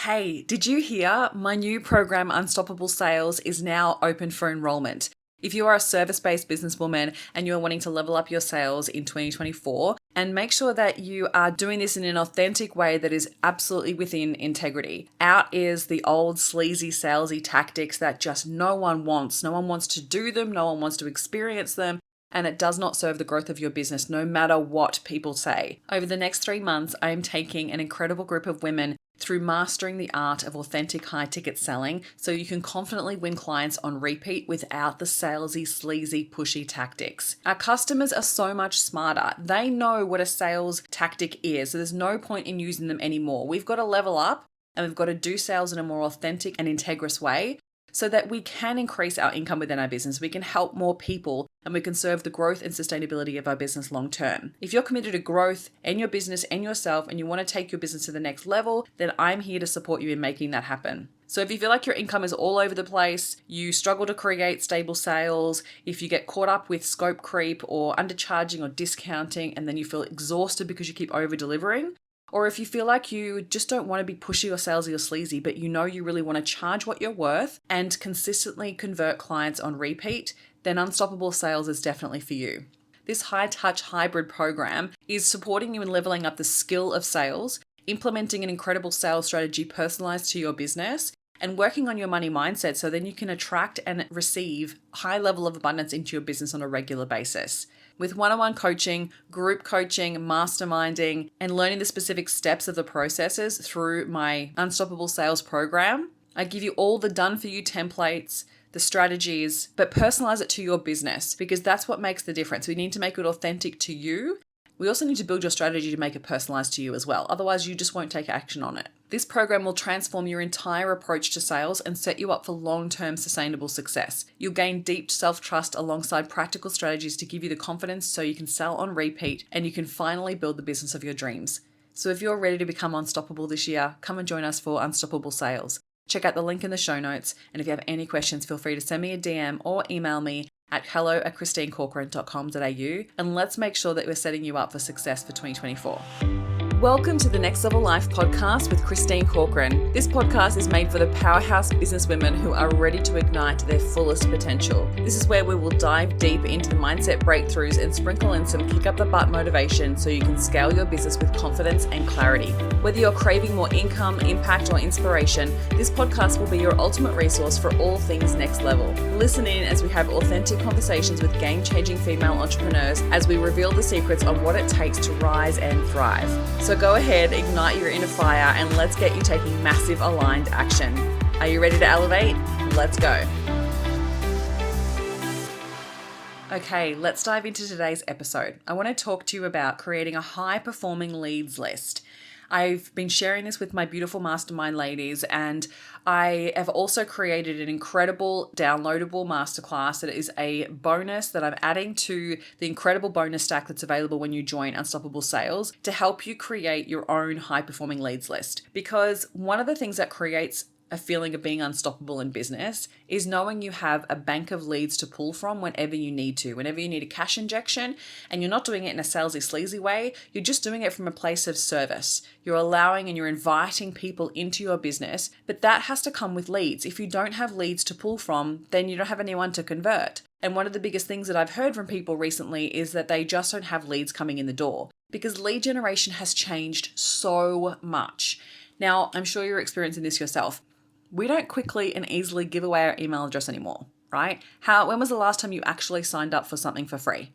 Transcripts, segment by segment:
Hey, did you hear? My new program, Unstoppable Sales, is now open for enrollment. If you are a service-based businesswoman and you're wanting to level up your sales in 2024, and make sure that you are doing this in an authentic way that is absolutely within integrity. Out is the old sleazy salesy tactics that just no one wants. No one wants to do them, no one wants to experience them, and it does not serve the growth of your business no matter what people say. Over the next 3 months, I am taking an incredible group of women through mastering the art of authentic high ticket selling so you can confidently win clients on repeat without the salesy, sleazy, pushy tactics. Our customers are so much smarter. They know what a sales tactic is, so there's no point in using them anymore. We've got to level up and we've got to do sales in a more authentic and integrous way so that we can increase our income within our business. We can help more people and we can serve the growth and sustainability of our business long term. If you're committed to growth in your business and yourself and you want to take your business to the next level, then I'm here to support you in making that happen. So if you feel like your income is all over the place, you struggle to create stable sales, if you get caught up with scope creep or undercharging or discounting, and then you feel exhausted because you keep over delivering, or if you feel like you just don't want to be pushy or salesy or sleazy, but you know you really want to charge what you're worth and consistently convert clients on repeat, then Unstoppable Sales is definitely for you. This high-touch hybrid program is supporting you in leveling up the skill of sales, implementing an incredible sales strategy personalized to your business, and working on your money mindset so then you can attract and receive high level of abundance into your business on a regular basis. With one-on-one coaching, group coaching, masterminding, and learning the specific steps of the processes through my Unstoppable Sales program, I give you all the done-for-you templates, the strategies, but personalize it to your business because that's what makes the difference. We need to make it authentic to you. We also need to build your strategy to make it personalized to you as well. Otherwise, you just won't take action on it. This program will transform your entire approach to sales and set you up for long-term sustainable success. You'll gain deep self-trust alongside practical strategies to give you the confidence so you can sell on repeat and you can finally build the business of your dreams. So if you're ready to become unstoppable this year, come and join us for Unstoppable Sales. Check out the link in the show notes. And if you have any questions, feel free to send me a DM or email me at hello@christinecorcoran.com.au, and let's make sure that we're setting you up for success for 2024. Welcome to the Next Level Life podcast with Christine Corcoran. This podcast is made for the powerhouse businesswomen who are ready to ignite their fullest potential. This is where we will dive deep into the mindset breakthroughs and sprinkle in some kick up the butt motivation so you can scale your business with confidence and clarity. Whether you're craving more income, impact, or inspiration, this podcast will be your ultimate resource for all things next level. Listen in as we have authentic conversations with game-changing female entrepreneurs as we reveal the secrets on what it takes to rise and thrive. So go ahead, ignite your inner fire, and let's get you taking massive aligned action. Are you ready to elevate? Let's go. Okay, let's dive into today's episode. I want to talk to you about creating a high-performing leads list. I've been sharing this with my beautiful mastermind ladies, and I have also created an incredible downloadable masterclass that is a bonus that I'm adding to the incredible bonus stack that's available when you join Unstoppable Sales to help you create your own high-performing leads list. Because one of the things that creates a feeling of being unstoppable in business is knowing you have a bank of leads to pull from whenever you need to. Whenever you need a cash injection and you're not doing it in a salesy, sleazy way, you're just doing it from a place of service. You're allowing and you're inviting people into your business, but that has to come with leads. If you don't have leads to pull from, then you don't have anyone to convert. And one of the biggest things that I've heard from people recently is that they just don't have leads coming in the door because lead generation has changed so much. Now, I'm sure you're experiencing this yourself. We don't quickly and easily give away our email address anymore, right? When was the last time you actually signed up for something for free?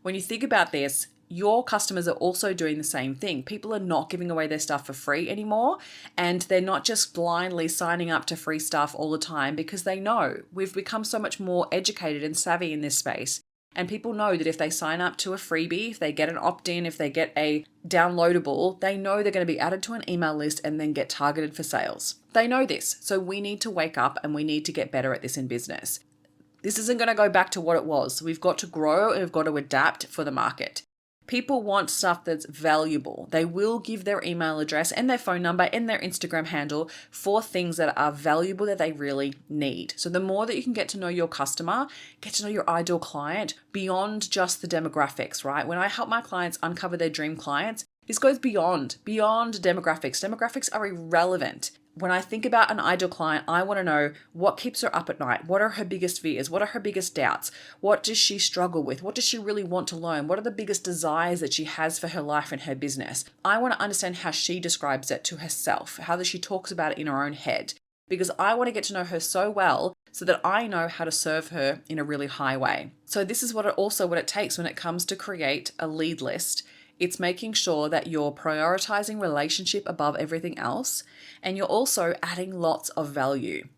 When you think about this, your customers are also doing the same thing. People are not giving away their stuff for free anymore, and they're not just blindly signing up to free stuff all the time because they know we've become so much more educated and savvy in this space. And people know that if they sign up to a freebie, if they get an opt-in, if they get a downloadable, they know they're going to be added to an email list and then get targeted for sales. They know this. So we need to wake up and we need to get better at this in business. This isn't going to go back to what it was. We've got to grow and we've got to adapt for the market. People want stuff that's valuable. They will give their email address and their phone number and their Instagram handle for things that are valuable that they really need. So the more that you can get to know your customer, get to know your ideal client beyond just the demographics, right? When I help my clients uncover their dream clients, this goes beyond demographics. Demographics are irrelevant. when I think about an ideal client, I want to know what keeps her up at night. What are her biggest fears? What are her biggest doubts? What does she struggle with? What does she really want to learn? What are the biggest desires that she has for her life and her business? I want to understand how she describes it to herself. How does she talks about it in her own head? Because I want to get to know her so well so that I know how to serve her in a really high way. So this is what it takes when it comes to create a lead list. It's making sure that you're prioritizing relationship above everything else, and you're also adding lots of value.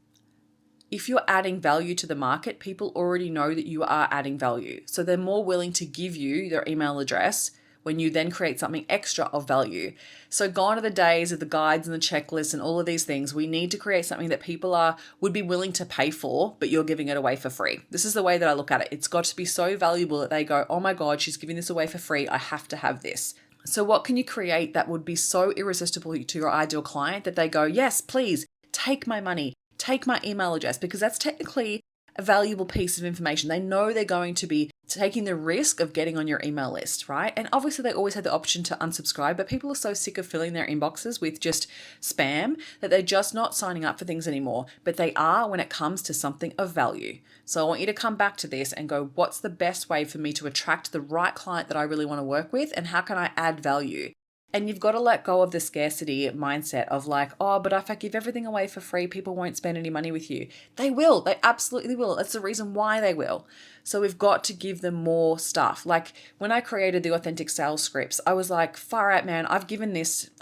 If you're adding value to the market, people already know that you are adding value. So they're more willing to give you their email address when you then create something extra of value. So gone are the days of the guides and the checklists and all of these things. We need to create something that people would be willing to pay for, but you're giving it away for free. This is the way that I look at it. It's got to be so valuable that they go, oh my God, she's giving this away for free. I have to have this. So what can you create that would be so irresistible to your ideal client that they go, yes, please take my money, take my email address, because that's technically a valuable piece of information. They know they're going to be taking the risk of getting on your email list, right? And obviously they always had the option to unsubscribe, but people are so sick of filling their inboxes with just spam that they're just not signing up for things anymore, but they are when it comes to something of value. So I want you to come back to this and go, what's the best way for me to attract the right client that I really want to work with, and how can I add value? And you've got to let go of the scarcity mindset of like, oh, but if I give everything away for free, people won't spend any money with you. They will. They absolutely will. That's the reason why they will. So we've got to give them more stuff. Like when I created the authentic sales scripts, I was like, far out, man, I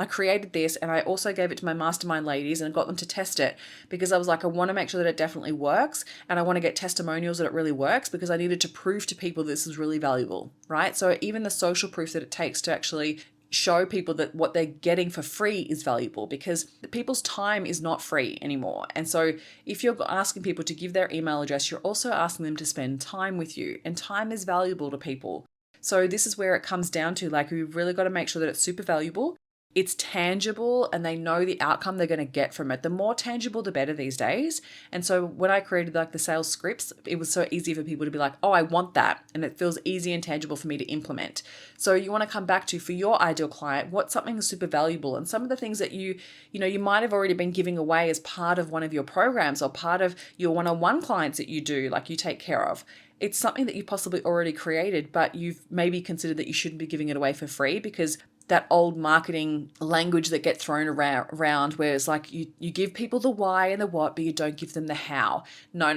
created this, and I also gave it to my mastermind ladies and got them to test it because I was like, I want to make sure that it definitely works, and I want to get testimonials that it really works because I needed to prove to people this is really valuable, right? So even the social proof that it takes to actually show people that what they're getting for free is valuable, because people's time is not free anymore. And so if you're asking people to give their email address, you're also asking them to spend time with you, and time is valuable to people. So this is where it comes down to, like, we've really got to make sure that it's super valuable, it's tangible, and they know the outcome they're going to get from it. The more tangible, the better these days. And so when I created like the sales scripts, it was so easy for people to be like, oh, I want that. And it feels easy and tangible for me to implement. So you want to come back to, for your ideal client, what's something that's super valuable, and some of the things that you might have already been giving away as part of one of your programs or part of your one-on-one clients that you do, like you take care of. It's something that you possibly already created, but you've maybe considered that you shouldn't be giving it away for free because that old marketing language that gets thrown around where it's like you give people the why and the what, but you don't give them the how. No.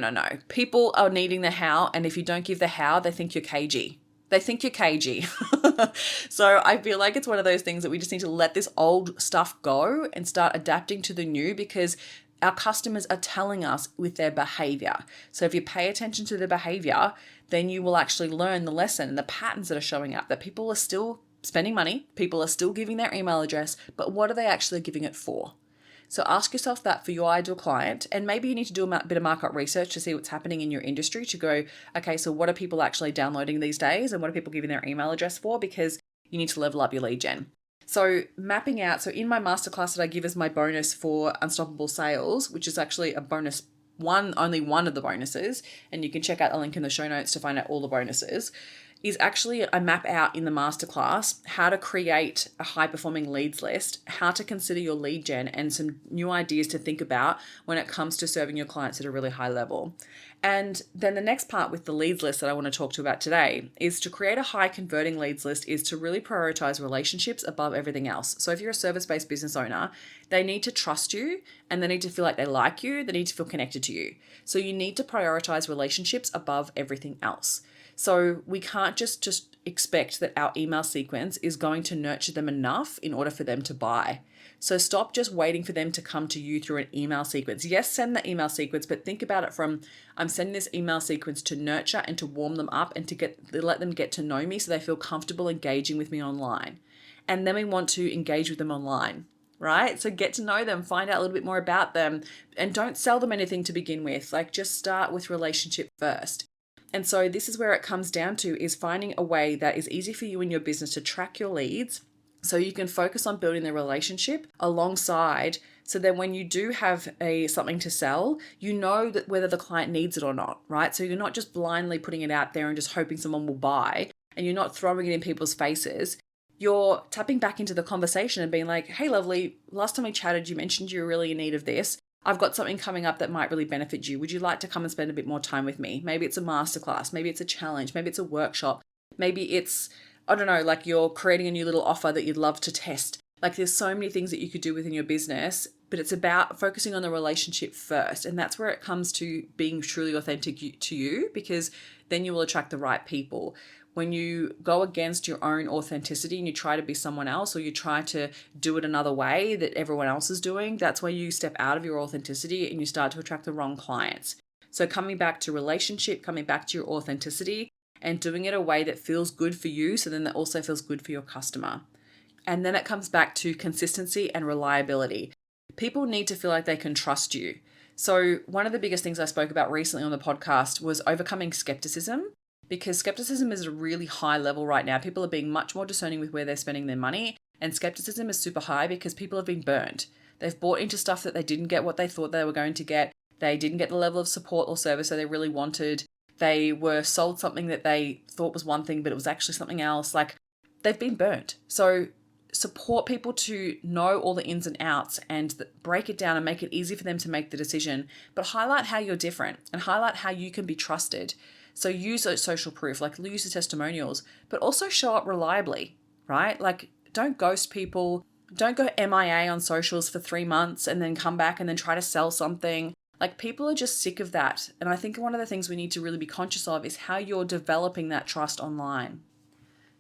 People are needing the how, and if you don't give the how, they think you're cagey. So I feel like it's one of those things that we just need to let this old stuff go and start adapting to the new, because our customers are telling us with their behavior. So if you pay attention to the behavior, then you will actually learn the lesson and the patterns that are showing up, that people are still spending money, people are still giving their email address, but what are they actually giving it for? So ask yourself that for your ideal client, and maybe you need to do a bit of market research to see what's happening in your industry to go, okay, so what are people actually downloading these days, and what are people giving their email address for? Because you need to level up your lead gen. So mapping out, so in my masterclass that I give as my bonus for Unstoppable Sales, which is actually a bonus only one of the bonuses, and you can check out the link in the show notes to find out all the bonuses, is actually I map out in the masterclass how to create a high-performing leads list, how to consider your lead gen, and some new ideas to think about when it comes to serving your clients at a really high level. And then the next part with the leads list that I want to talk to you about today is to create a high converting leads list is to really prioritize relationships above everything else. So if you're a service-based business owner, they need to trust you, and they need to feel like they like you, they need to feel connected to you. So you need to prioritize relationships above everything else. So we can't just expect that our email sequence is going to nurture them enough in order for them to buy. So stop just waiting for them to come to you through an email sequence. Yes, send the email sequence, but think about it from, I'm sending this email sequence to nurture and to warm them up and to let them get to know me so they feel comfortable engaging with me online. And then we want to engage with them online, right? So get to know them, find out a little bit more about them, and don't sell them anything to begin with. Like, just start with relationship first. And so this is where it comes down to, is finding a way that is easy for you and your business to track your leads so you can focus on building the relationship alongside, so that when you do have something to sell, you know that whether the client needs it or not, right? So you're not just blindly putting it out there and just hoping someone will buy, and you're not throwing it in people's faces. you're tapping back into the conversation and being like, hey, lovely, last time we chatted, you mentioned you were really in need of this. I've got something coming up that might really benefit you. Would you like to come and spend a bit more time with me? Maybe it's a masterclass, maybe it's a challenge, maybe it's a workshop, maybe it's, I don't know, like you're creating a new little offer that you'd love to test. Like there's so many things that you could do within your business, but it's about focusing on the relationship first. And that's where it comes to being truly authentic to you, because then you will attract the right people. When you go against your own authenticity and you try to be someone else, or you try to do it another way that everyone else is doing, that's where you step out of your authenticity and you start to attract the wrong clients. So coming back to relationship, coming back to your authenticity and doing it a way that feels good for you, so then that also feels good for your customer. And then it comes back to consistency and reliability. People need to feel like they can trust you. So one of the biggest things I spoke about recently on the podcast was overcoming skepticism. Because skepticism is at a really high level right now. People are being much more discerning with where they're spending their money. And skepticism is super high because people have been burned. They've bought into stuff that they didn't get what they thought they were going to get. They didn't get the level of support or service that they really wanted. They were sold something that they thought was one thing, but it was actually something else. Like, they've been burnt. So support people to know all the ins and outs and break it down and make it easy for them to make the decision. But highlight how you're different and highlight how you can be trusted. So use those social proof, like use the testimonials, but also show up reliably, right? Like don't ghost people. Don't go MIA on socials for 3 months and then come back and then try to sell something. Like people are just sick of that. And I think one of the things we need to really be conscious of is how you're developing that trust online.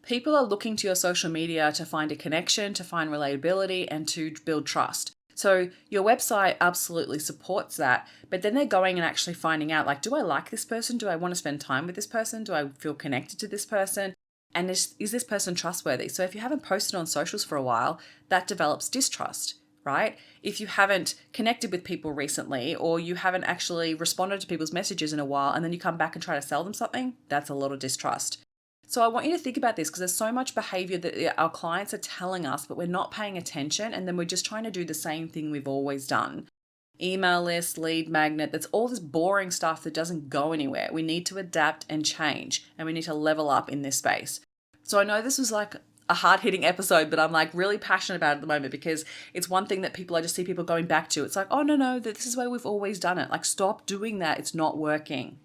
People are looking to your social media to find a connection, to find relatability, and to build trust. So your website absolutely supports that, but then they're going and actually finding out, like, do I like this person? Do I want to spend time with this person? Do I feel connected to this person? And is this person trustworthy? So if you haven't posted on socials for a while, that develops distrust, right? If you haven't connected with people recently, or you haven't actually responded to people's messages in a while, and then you come back and try to sell them something, that's a lot of distrust. So I want you to think about this, because there's so much behavior that our clients are telling us, but we're not paying attention. And then we're just trying to do the same thing we've always done. Email list, lead magnet, that's all this boring stuff that doesn't go anywhere. We need to adapt and change, and we need to level up in this space. So I know this was like a hard-hitting episode, but I'm like really passionate about it at the moment, because it's one thing that I just see people going back to. It's like, oh, no, this is where we've always done it. Like, stop doing that. It's not working.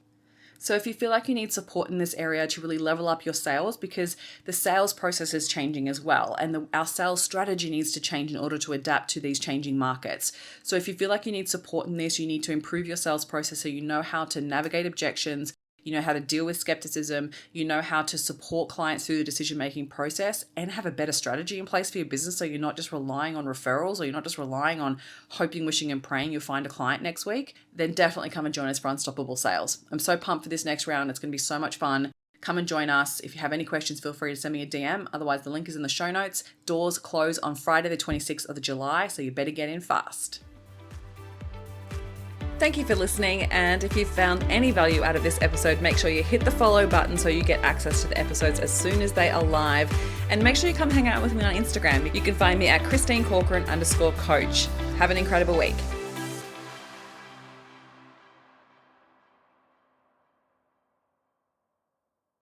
So if you feel like you need support in this area to really level up your sales, because the sales process is changing as well, and our sales strategy needs to change in order to adapt to these changing markets. So if you feel like you need support in this, you need to improve your sales process so you know how to navigate objections, you know how to deal with skepticism, you know how to support clients through the decision-making process, and have a better strategy in place for your business, so you're not just relying on referrals, or you're not just relying on hoping, wishing, and praying you'll find a client next week, then definitely come and join us for Unstoppable Sales. I'm so pumped for this next round. It's going to be so much fun. Come and join us. If you have any questions, feel free to send me a DM. Otherwise, the link is in the show notes. Doors close on Friday the 26th of July, so you better get in fast. Thank you for listening, and if you've found any value out of this episode, make sure you hit the follow button so you get access to the episodes as soon as they are live, and make sure you come hang out with me on Instagram. You can find me at ChristineCorcoran_coach. Have an incredible week.